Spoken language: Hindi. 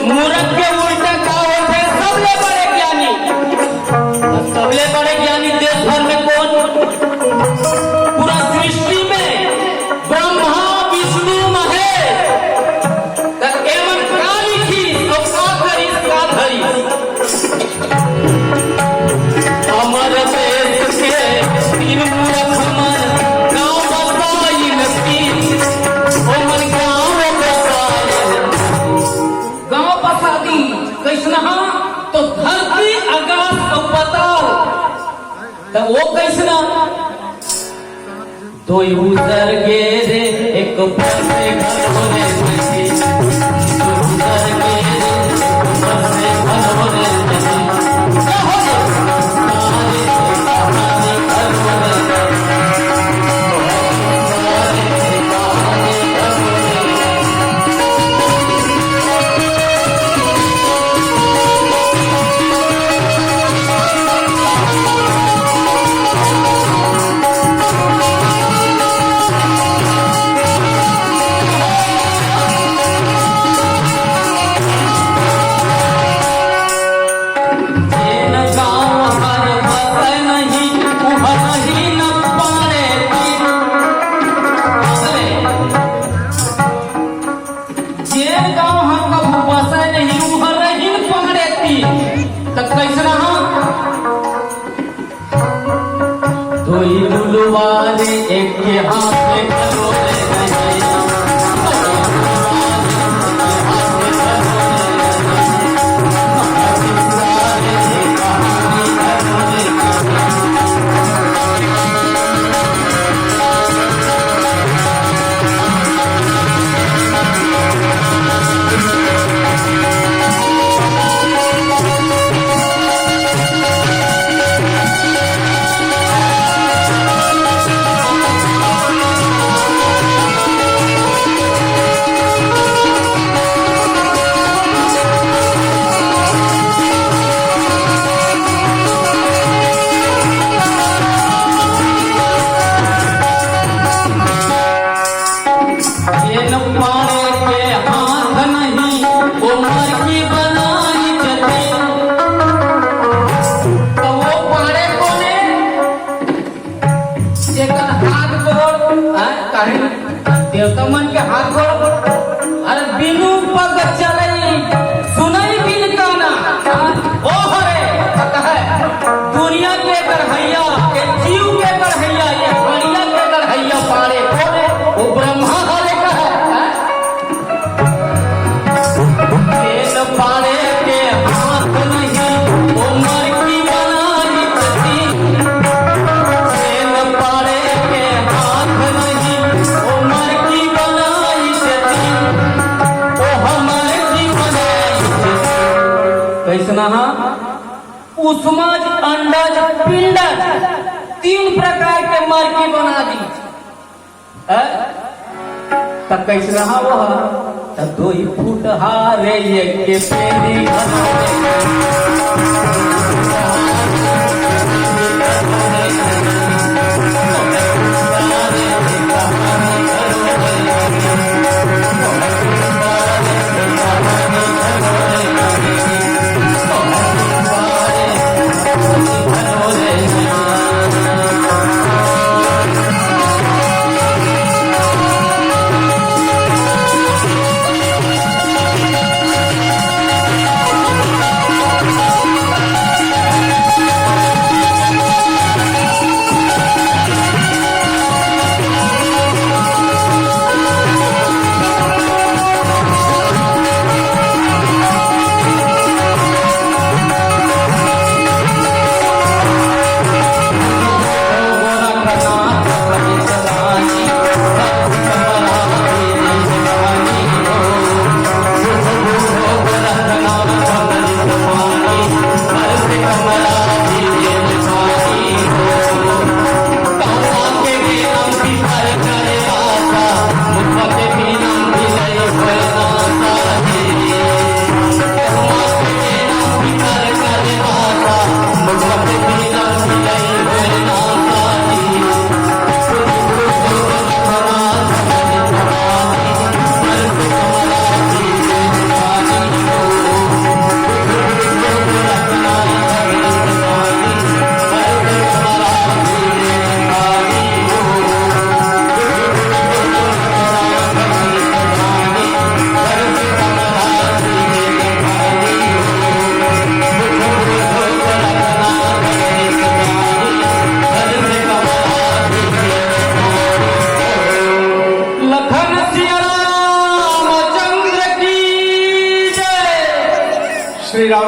मूर्ख के उल्टा का होते सबले बड़े ज्ञानी। सबले बड़े ज्ञानी देश भर में कौन? पूरा सृष्टि में ब्रह्मा विष्णु महेश एवं काली खीस और काखरी काधरी अमर देश के तीन मूर्ख मन गाँव बसाई नती ओमन गाँव बसा दी कैसना तो धरती आकाश और पाताल तो वो कैसना तो उतर गे रे एक बसे घर होने नहीं तो उतर गे रे बसे घर होने नहीं एक के हाथ में खलोने नहीं देवता मन के हाथ गोड़ अरे बिनु पग चले सुनई बिन काना ओ हरे है दुनिया के गढ़ैया के जीव के गढ़ैया ये हरिया के गढ़ैया पारे कोने वो ब्रह्मा हरे का है तेल पारे के हाथ नहीं वो मर की बनाई कती तेल पारे के हाथ नहीं वो मर कैसना उष्मज अंडज पिंडज तीन प्रकार के मरकी बना दी तब कैसना वो तब 2 फुट हारे एक के पेरी श्री राम